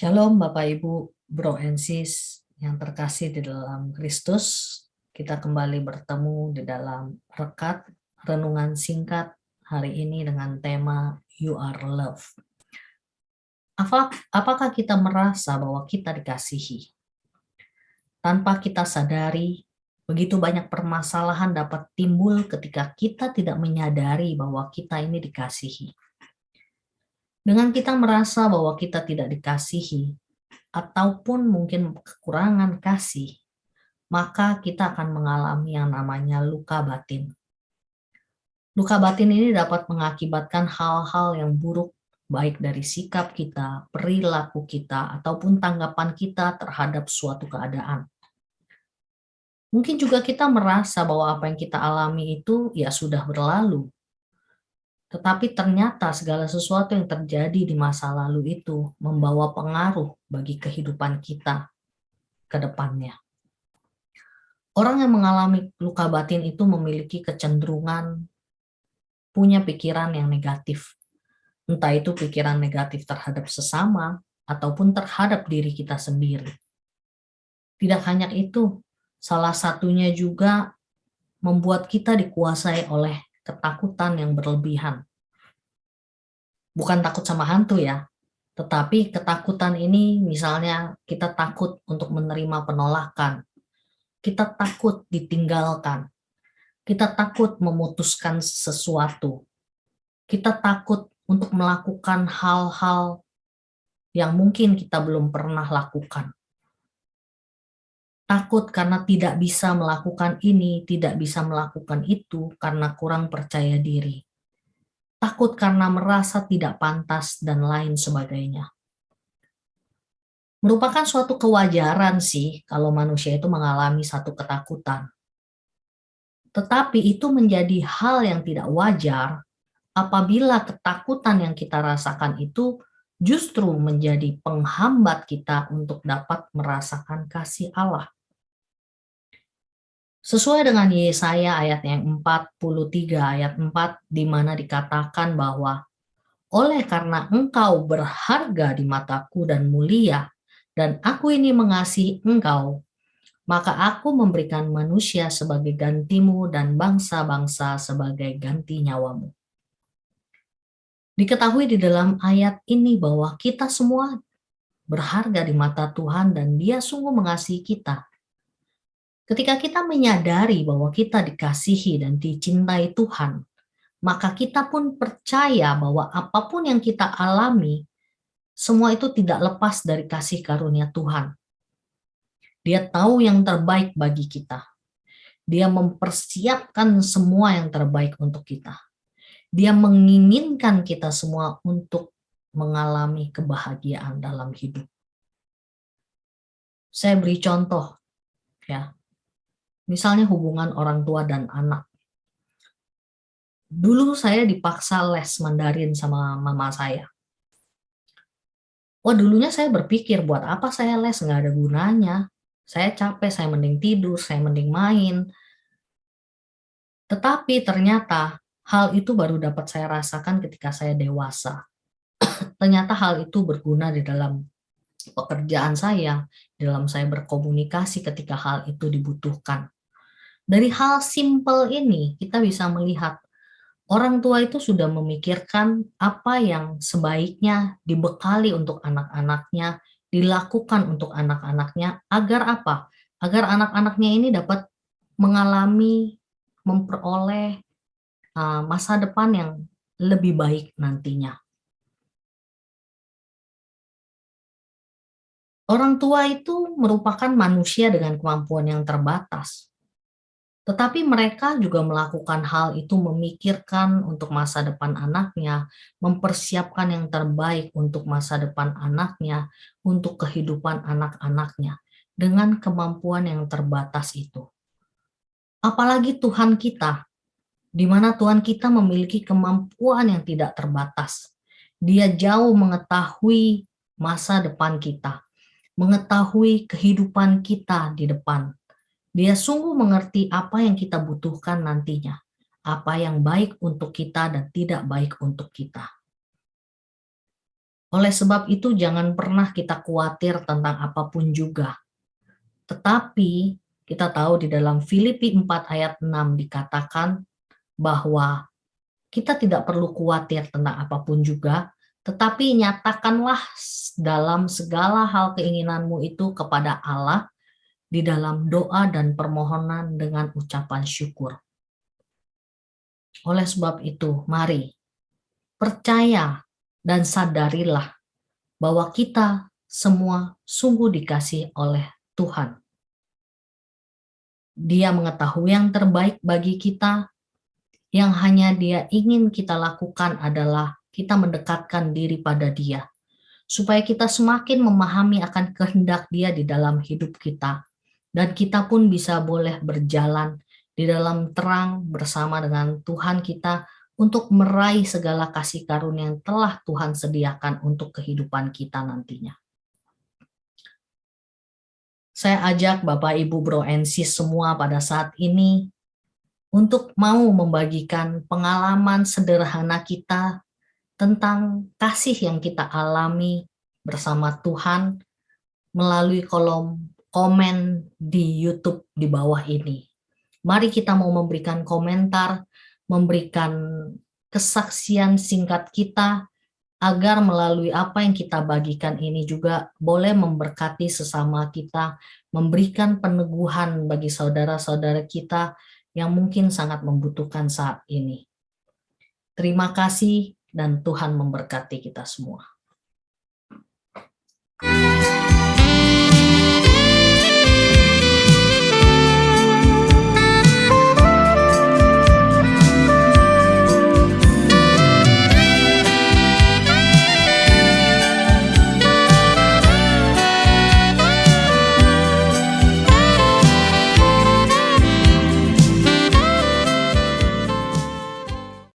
Shalom Bapak Ibu, Bro and Sis yang terkasih di dalam Kristus. Kita kembali bertemu di dalam rekat renungan singkat hari ini dengan tema You Are Love. Apakah kita merasa bahwa kita dikasihi? Tanpa kita sadari, begitu banyak permasalahan dapat timbul ketika kita tidak menyadari bahwa kita ini dikasihi. Dengan kita merasa bahwa kita tidak dikasihi, ataupun mungkin kekurangan kasih, maka kita akan mengalami yang namanya luka batin. Luka batin ini dapat mengakibatkan hal-hal yang buruk, baik dari sikap kita, perilaku kita, ataupun tanggapan kita terhadap suatu keadaan. Mungkin juga kita merasa bahwa apa yang kita alami itu ya sudah berlalu. Tetapi ternyata segala sesuatu yang terjadi di masa lalu itu membawa pengaruh bagi kehidupan kita ke depannya. Orang yang mengalami luka batin itu memiliki kecenderungan punya pikiran yang negatif. Entah itu pikiran negatif terhadap sesama ataupun terhadap diri kita sendiri. Tidak hanya itu, salah satunya juga membuat kita dikuasai oleh ketakutan yang berlebihan. Bukan takut sama hantu ya, tetapi ketakutan ini misalnya kita takut untuk menerima penolakan, kita takut ditinggalkan, kita takut memutuskan sesuatu. Kita takut untuk melakukan hal-hal yang mungkin kita belum pernah lakukan. Takut karena tidak bisa melakukan ini, tidak bisa melakukan itu karena kurang percaya diri. Takut karena merasa tidak pantas dan lain sebagainya. Merupakan suatu kewajaran sih kalau manusia itu mengalami satu ketakutan. Tetapi itu menjadi hal yang tidak wajar apabila ketakutan yang kita rasakan itu justru menjadi penghambat kita untuk dapat merasakan kasih Allah. Sesuai dengan Yesaya ayat yang 43 ayat 4 di mana dikatakan bahwa oleh karena engkau berharga di mataku dan mulia dan aku ini mengasihi engkau, maka aku memberikan manusia sebagai gantimu dan bangsa-bangsa sebagai ganti nyawamu. Diketahui di dalam ayat ini bahwa kita semua berharga di mata Tuhan dan Dia sungguh mengasihi kita. Ketika kita menyadari bahwa kita dikasihi dan dicintai Tuhan, maka kita pun percaya bahwa apapun yang kita alami, semua itu tidak lepas dari kasih karunia Tuhan. Dia tahu yang terbaik bagi kita. Dia mempersiapkan semua yang terbaik untuk kita. Dia menginginkan kita semua untuk mengalami kebahagiaan dalam hidup. Saya beri contoh, ya. Misalnya hubungan orang tua dan anak. Dulu saya dipaksa les Mandarin sama mama saya. Dulunya saya berpikir, buat apa saya les? Nggak ada gunanya. Saya capek, saya mending tidur, saya mending main. Tetapi ternyata hal itu baru dapat saya rasakan ketika saya dewasa. Ternyata hal itu berguna di dalam pekerjaan saya, dalam saya berkomunikasi ketika hal itu dibutuhkan. Dari hal simpel ini, kita bisa melihat orang tua itu sudah memikirkan apa yang sebaiknya dibekali untuk anak-anaknya, dilakukan untuk anak-anaknya, agar apa? Agar anak-anaknya ini dapat mengalami, memperoleh masa depan yang lebih baik nantinya. Orang tua itu merupakan manusia dengan kemampuan yang terbatas. Tetapi mereka juga melakukan hal itu memikirkan untuk masa depan anaknya, mempersiapkan yang terbaik untuk masa depan anaknya, untuk kehidupan anak-anaknya, dengan kemampuan yang terbatas itu. Apalagi Tuhan kita, di mana Tuhan kita memiliki kemampuan yang tidak terbatas. Dia jauh mengetahui masa depan kita, mengetahui kehidupan kita di depan. Dia sungguh mengerti apa yang kita butuhkan nantinya, apa yang baik untuk kita dan tidak baik untuk kita. Oleh sebab itu jangan pernah kita khawatir tentang apapun juga. Tetapi kita tahu di dalam Filipi 4 ayat 6 dikatakan bahwa kita tidak perlu khawatir tentang apapun juga, tetapi nyatakanlah dalam segala hal keinginanmu itu kepada Allah di dalam doa dan permohonan dengan ucapan syukur. Oleh sebab itu, mari percaya dan sadarilah bahwa kita semua sungguh dikasih oleh Tuhan. Dia mengetahui yang terbaik bagi kita, yang hanya Dia ingin kita lakukan adalah kita mendekatkan diri pada Dia, supaya kita semakin memahami akan kehendak Dia di dalam hidup kita, dan kita pun bisa boleh berjalan di dalam terang bersama dengan Tuhan kita untuk meraih segala kasih karunia yang telah Tuhan sediakan untuk kehidupan kita nantinya. Saya ajak Bapak, Ibu, Bro, and Sis semua pada saat ini untuk mau membagikan pengalaman sederhana kita tentang kasih yang kita alami bersama Tuhan melalui kolom komen di YouTube di bawah ini. Mari kita mau memberikan komentar, memberikan kesaksian singkat kita, agar melalui apa yang kita bagikan ini juga boleh memberkati sesama kita, memberikan peneguhan bagi saudara-saudara kita yang mungkin sangat membutuhkan saat ini. Terima kasih dan Tuhan memberkati kita semua.